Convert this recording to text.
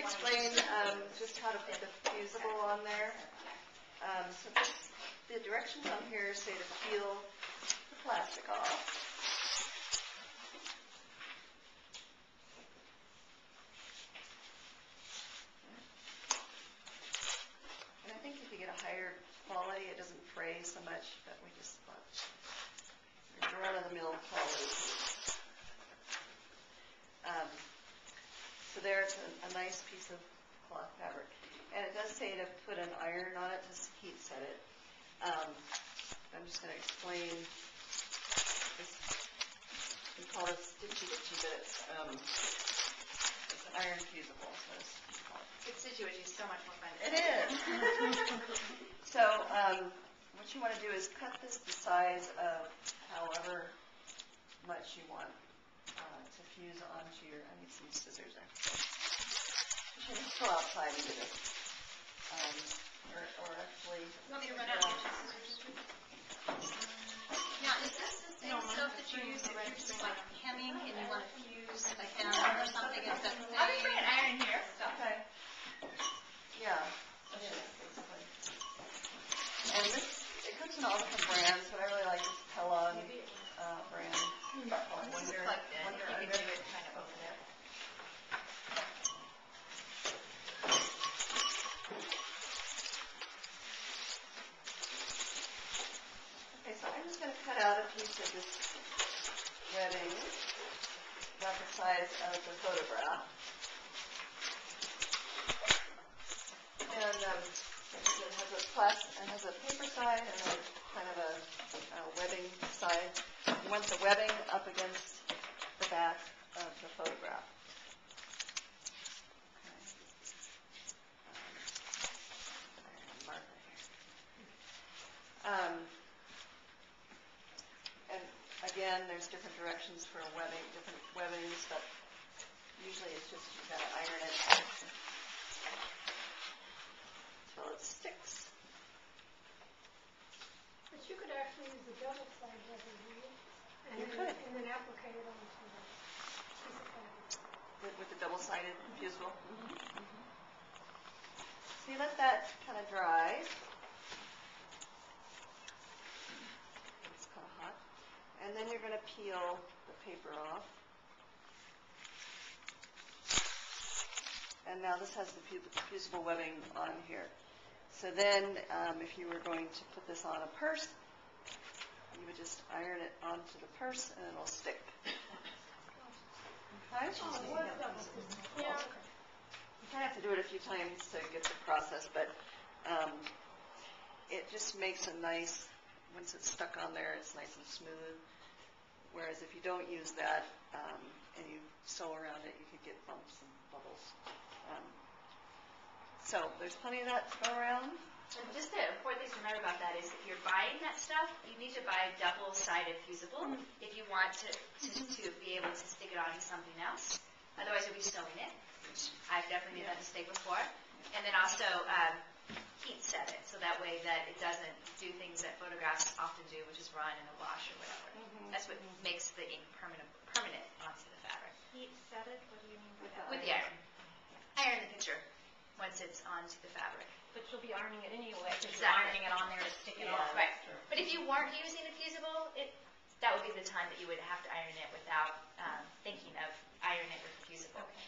explain just how to put the fusible on there. So the directions on here say to peel the plastic off. And I think if you get a higher quality, it doesn't fray so much, but we just want run-of-the-mill quality. So there's a nice piece of cloth fabric. And it does say to put an iron on it to heat set it. I'm just going to explain this. We call it stitchy-ditchy, but it's an iron fusible. Good stitchy-ditchy is so much more fun. It is. So what you want to do is cut this the size of however much you want to fuse onto your, I need some scissors there. You should just go outside and do this. Or actually... You want me to run out and get scissors? Now, is this the same stuff that you use if you're just like hemming and you want to fuse a hem or something? Is that the same? I'll just bring an iron here. Okay. Yeah. Basically. And this, it comes in all different brands, but I really like this Pella brand. This is plugged in. You can do it kind of over there. Okay, so I'm just going to cut out a piece of this webbing about the size of the photograph. And it has a paper side and a kind of a webbing side. You want the webbing up against the back of the photograph. And again, there's different directions for webbing, different webbings, but usually it's just you've got to iron it until it sticks. But you could actually use the double side webbing, and then applicate it onto the piece of fabric. With the double-sided fusible. Mm-hmm. Mm-hmm. So you let that kind of dry. It's kind of hot. And then you're going to peel the paper off. And now this has the fusible webbing on here. So then if you were going to put this on a purse, you would just iron it onto the purse and it'll stick. Okay? Yeah. You kind of have to do it a few times to get the process, but it just makes a nice, once it's stuck on there, it's nice and smooth. Whereas if you don't use that and you sew around it, you could get bumps and bubbles. So there's plenty of that to go around. And just the important thing to remember about that is if you're buying that stuff, you need to buy double-sided fusible if you want to be able to stick it onto something else. Otherwise, you'll be sewing it, which I've definitely made that mistake before. And then also heat set it, so that way that it doesn't do things that photographs often do, which is run in a wash or whatever. That's what makes the ink permanent onto the fabric. Heat set it? What do you mean by that? With the iron. Iron the picture once it's onto the fabric. But you'll be ironing it anyway, because Exactly. you're ironing it on there to stick it on. Right. But if you weren't using the fusible, that would be the time that you would have to iron it without thinking of ironing it with the fusible. Okay.